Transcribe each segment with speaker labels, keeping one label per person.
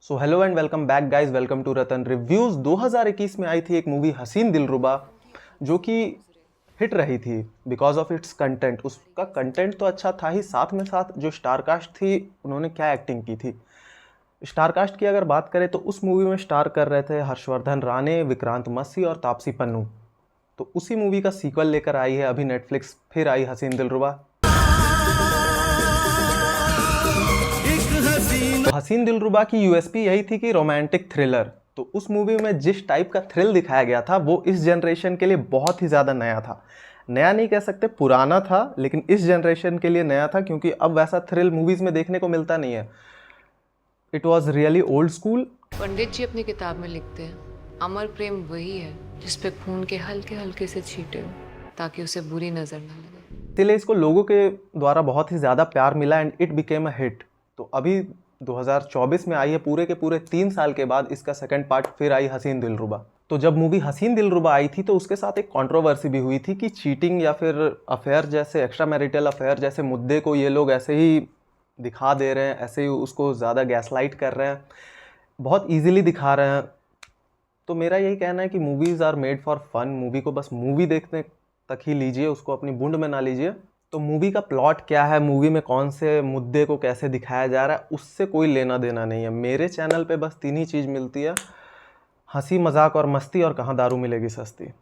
Speaker 1: So hello and welcome back guys, welcome to Ratan reviews. 2021 में आई थी एक मूवी हसीन दिलरुबा, जो कि हिट रही थी बिकॉज ऑफ इट्स कंटेंट। उसका कंटेंट तो अच्छा था ही, साथ में साथ जो स्टार कास्ट थी उन्होंने क्या एक्टिंग की थी। स्टार कास्ट की अगर बात करें तो उस मूवी में स्टार कर रहे थे हर्षवर्धन राणे, विक्रांत मसी और तापसी पन्नू। तो उसी मूवी का सीक्वल लेकर आई है अभी नेटफ्लिक्स, फिर आई हसीन दिलरुबा। हसीन दिलरुबा की यूएसपी यही थी कि रोमांटिक थ्रिलर। तो उस मूवी में जिस टाइप का थ्रिल दिखाया गया था वो इस जनरेशन के लिए बहुत ही ज़्यादा नया था। नया नहीं कह सकते, पुराना था, लेकिन इस जनरेशन के लिए नया था क्योंकि अब वैसा थ्रिल मूवीज़ में देखने को मिलता नहीं है। It was really old school.
Speaker 2: Pandit ji अपनी किताब में लिखते हैं, अमर प्रेम वही है जिस पे खून के हल्के हल्के से छींटे हो ताकि उसे बुरी नजर न लगे।
Speaker 1: इसलिए इसको लोगों के द्वारा बहुत ही ज़्यादा प्यार मिला and it became a hit. तो अभी 2024 में आई है, पूरे के पूरे 3 साल के बाद इसका सेकंड पार्ट फिर आई हसीन दिलरुबा। तो जब मूवी हसीन दिलरुबा आई थी तो उसके साथ एक कंट्रोवर्सी भी हुई थी कि चीटिंग या फिर अफेयर जैसे, एक्स्ट्रा मैरिटल अफेयर जैसे मुद्दे को ये लोग ऐसे ही दिखा दे रहे हैं, ऐसे ही उसको ज़्यादा गैसलाइट कर रहे हैं, बहुत ईजिली दिखा रहे हैं। तो मेरा यही कहना है कि movies are made for fun. Movie को बस मूवी देखने तक ही लीजिए, उसको अपनी बूंद में ना लीजिए। तो मूवी का प्लॉट क्या है, मूवी में कौन से मुद्दे को कैसे दिखाया जा रहा है, उससे कोई लेना देना नहीं है। मेरे चैनल पे बस 3 ही चीज़ मिलती है, हंसी मजाक और मस्ती, और कहाँ दारू मिलेगी सस्ती।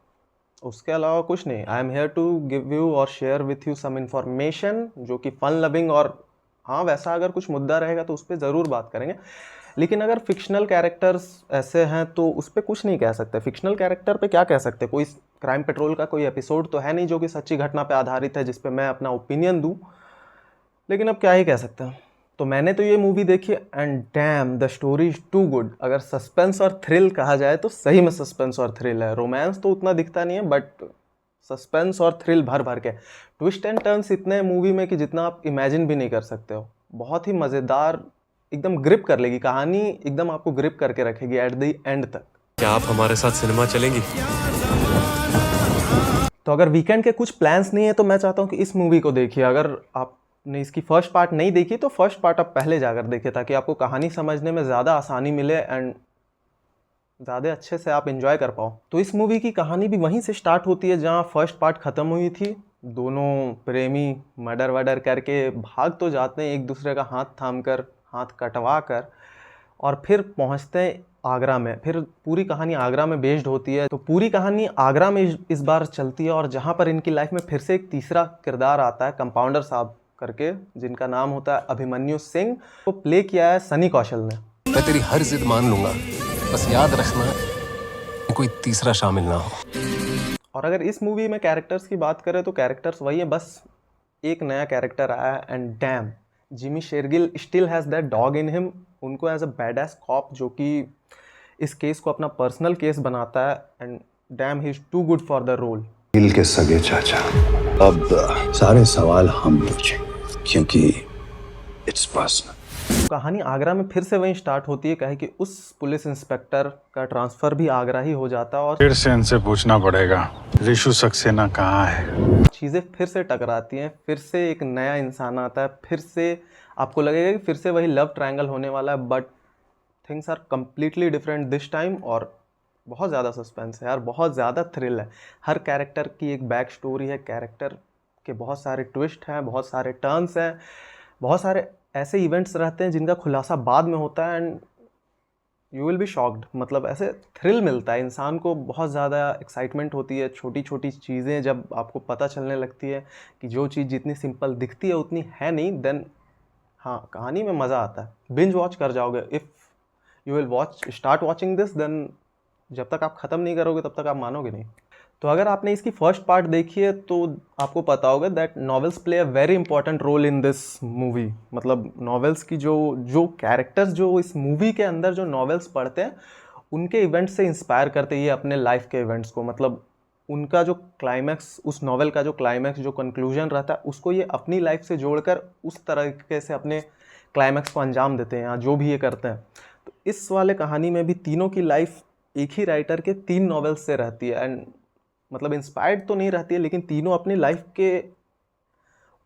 Speaker 1: उसके अलावा कुछ नहीं। I am here to give you और share with you some information जो कि फन लविंग, और हाँ वैसा अगर कुछ मुद्दा रहेगा तो उस पर ज़रूर बात करेंगे। लेकिन अगर फिक्शनल कैरेक्टर्स ऐसे हैं तो उस पर कुछ नहीं कह सकते। फिक्शनल कैरेक्टर पे क्या कह सकते? कोई क्राइम पेट्रोल का कोई एपिसोड तो है नहीं जो कि सच्ची घटना पे आधारित है जिस पे मैं अपना ओपिनियन दूं। लेकिन अब क्या ही कह सकते हैं। तो मैंने तो ये मूवी देखी and damn the story is too good. अगर सस्पेंस और थ्रिल कहा जाए तो सही में सस्पेंस और थ्रिल है। रोमांस तो उतना दिखता नहीं है, बट सस्पेंस और थ्रिल भर भर के, ट्विस्ट एंड टर्न्स इतने हैं मूवी में कि जितना आप इमेजिन भी नहीं कर सकते हो। बहुत ही मज़ेदार, एकदम ग्रिप कर लेगी कहानी, एकदम आपको ग्रिप करके रखेगी एट द एंड तक।
Speaker 3: क्या आप हमारे साथ सिनेमा चलेंगी?
Speaker 1: तो अगर वीकेंड के कुछ प्लान्स नहीं है तो मैं चाहता हूँ कि इस मूवी को देखिए। अगर आपने इसकी फर्स्ट पार्ट नहीं देखी तो फर्स्ट पार्ट आप पहले जाकर देखिए, ताकि आपको कहानी समझने में ज़्यादा आसानी मिले एंड ज़्यादा अच्छे से आप एंजॉय कर पाओ। तो इस मूवी की कहानी भी वहीं से स्टार्ट होती है जहाँ फर्स्ट पार्ट ख़त्म हुई थी। दोनों प्रेमी मर्डर वर्डर करके भाग तो जाते हैं एक दूसरे का हाथ थाम कर, हाथ कटवा कर, और फिर पहुंचते हैं आगरा में। फिर पूरी कहानी आगरा में बेस्ड होती है। तो पूरी कहानी आगरा में इस बार चलती है, और जहां पर इनकी लाइफ में फिर से एक तीसरा किरदार आता है कंपाउंडर साहब करके, जिनका नाम होता है अभिमन्यु सिंह। वो प्ले किया है सनी कौशल ने।
Speaker 3: मैं तेरी हर जिद मान लूंगा, बस याद रखना कोई तीसरा शामिल ना हो।
Speaker 1: और अगर इस मूवी में कैरेक्टर्स की बात करें तो कैरेक्टर्स वही है, बस एक नया कैरेक्टर आया है and damn, Jimmy Shergill still has that dog in him. उनको एज अ बैडएस कॉप जो कि इस केस को अपना पर्सनल केस बनाता है, and damn he is too good for the role.
Speaker 4: दिल के सगे चाचा, अब सारे सवाल हम पूछेंगे क्योंकि इट्स पर्सनल।
Speaker 1: कहानी आगरा में फिर से वहीं स्टार्ट होती है, कहे कि उस पुलिस इंस्पेक्टर का ट्रांसफ़र भी आगरा ही हो जाता है, और
Speaker 5: फिर से इनसे पूछना पड़ेगा रिशु सक्सेना कहाँ है।
Speaker 1: चीज़ें फिर से टकराती हैं, फिर से एक नया इंसान आता है, फिर से आपको लगेगा कि फिर से वही लव ट्रायंगल होने वाला है, but things are completely different this time. और बहुत ज़्यादा सस्पेंस है यार, बहुत ज़्यादा थ्रिल है। हर कैरेक्टर की एक बैक स्टोरी है, कैरेक्टर के बहुत सारे ट्विस्ट हैं, बहुत सारे टर्न्स हैं, बहुत सारे ऐसे इवेंट्स रहते हैं जिनका खुलासा बाद में होता है, and you will be shocked. मतलब ऐसे थ्रिल मिलता है इंसान को, बहुत ज़्यादा एक्साइटमेंट होती है। छोटी छोटी चीज़ें जब आपको पता चलने लगती है कि जो चीज़ जितनी सिंपल दिखती है उतनी है नहीं, देन हाँ कहानी में मज़ा आता है। बिंज वॉच कर जाओगे। If you will start watching this, then जब तक आप ख़त्म नहीं करोगे तब तक आप मानोगे नहीं। तो अगर आपने इसकी फर्स्ट पार्ट देखी है तो आपको पता होगा that novels play a very important role in this movie. मतलब नॉवेल्स की जो कैरेक्टर्स जो इस मूवी के अंदर जो नॉवेल्स पढ़ते हैं उनके इवेंट्स से इंस्पायर करते हैं ये अपने लाइफ के इवेंट्स को। मतलब उनका जो क्लाइमैक्स, उस नॉवेल का जो क्लाइमैक्स, जो कंक्लूजन रहता है, उसको ये अपनी लाइफ से जोड़कर उस तरीके से अपने क्लाइमैक्स को अंजाम देते हैं, या जो भी ये करते हैं। तो इस वाले कहानी में भी तीनों की लाइफ एक ही राइटर के 3 नॉवेल्स से रहती है, एंड मतलब इंस्पायर्ड तो नहीं रहती है, लेकिन तीनों अपनी लाइफ के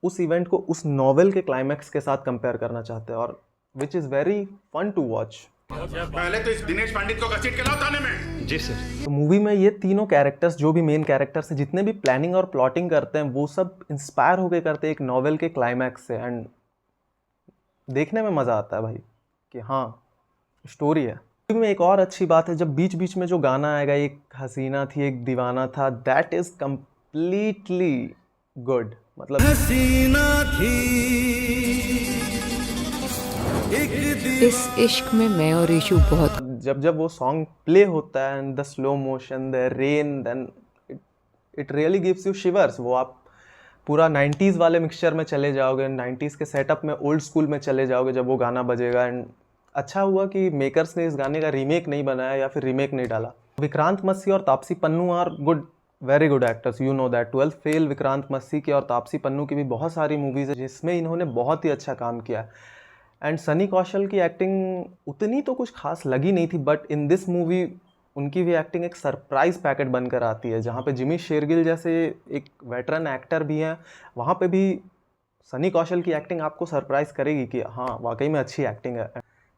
Speaker 1: उस इवेंट को उस नॉवेल के क्लाइमैक्स के साथ कंपेयर करना चाहते हैं, और which is very fun to watch.
Speaker 6: पहले तो इस दिनेश पंडित को घसीट के लाओ थाने में।
Speaker 7: जी सर।
Speaker 1: तो मूवी में ये तीनों कैरेक्टर्स जो भी मेन कैरेक्टर्स हैं जितने भी प्लानिंग और प्लॉटिंग करते हैं वो सब इंस्पायर होकर करते हैं एक नॉवेल के क्लाइमैक्स से। एंड देखने में मज़ा आता है भाई कि हाँ स्टोरी है। मूवी में एक और अच्छी बात है जब बीच बीच में जो गाना आएगा, एक हसीना थी एक दीवाना था, दैट इज़ कम्प्लीटली गुड। मतलब
Speaker 2: इस इश्क में मैं और ईशु बहुत
Speaker 1: जब वो सॉन्ग प्ले होता है and the slow motion the rain, then it really gives you shivers. वो आप पूरा 90s वाले मिक्सचर में चले जाओगे, 90s के सेटअप में ओल्ड स्कूल में चले जाओगे जब वो गाना बजेगा। एंड अच्छा हुआ कि मेकर्स ने इस गाने का रीमेक नहीं बनाया या फिर रीमेक नहीं डाला। विक्रांत मस्सी और Taapsee Pannu are good, very good actors, you know that. 12th fail Vikrant Massey की और तापसी पन्नू की भी बहुत सारी मूवीज़ है जिसमें इन्होंने बहुत ही अच्छा काम किया। एंड सनी कौशल की एक्टिंग उतनी तो कुछ खास लगी नहीं थी, बट इन दिस मूवी उनकी भी एक्टिंग एक सरप्राइज पैकेट बनकर आती है, जहाँ पे जिमी शेरगिल जैसे एक वेटरन एक्टर भी हैं, वहाँ पे भी सनी कौशल की एक्टिंग आपको सरप्राइज करेगी कि हाँ वाकई में अच्छी एक्टिंग है।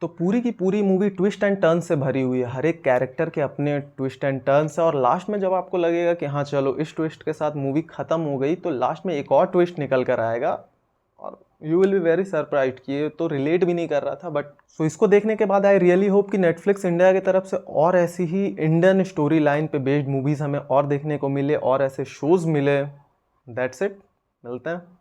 Speaker 1: तो पूरी की पूरी मूवी ट्विस्ट एंड टर्न से भरी हुई है, हर एक कैरेक्टर के अपने ट्विस्ट एंड टर्न्स है। और लास्ट में जब आपको लगेगा कि हाँ चलो इस ट्विस्ट के साथ मूवी ख़त्म हो गई, तो लास्ट में एक और ट्विस्ट निकल कर आएगा और you will be very surprised कि ये तो रिलेट भी नहीं कर रहा था। बट सो इसको देखने के बाद आई रियली होप कि नेटफ्लिक्स इंडिया की तरफ से और ऐसी ही इंडियन स्टोरी लाइन पे बेस्ड मूवीज़ हमें और देखने को मिले और ऐसे शोज़ मिले। दैट्स इट, मिलते हैं।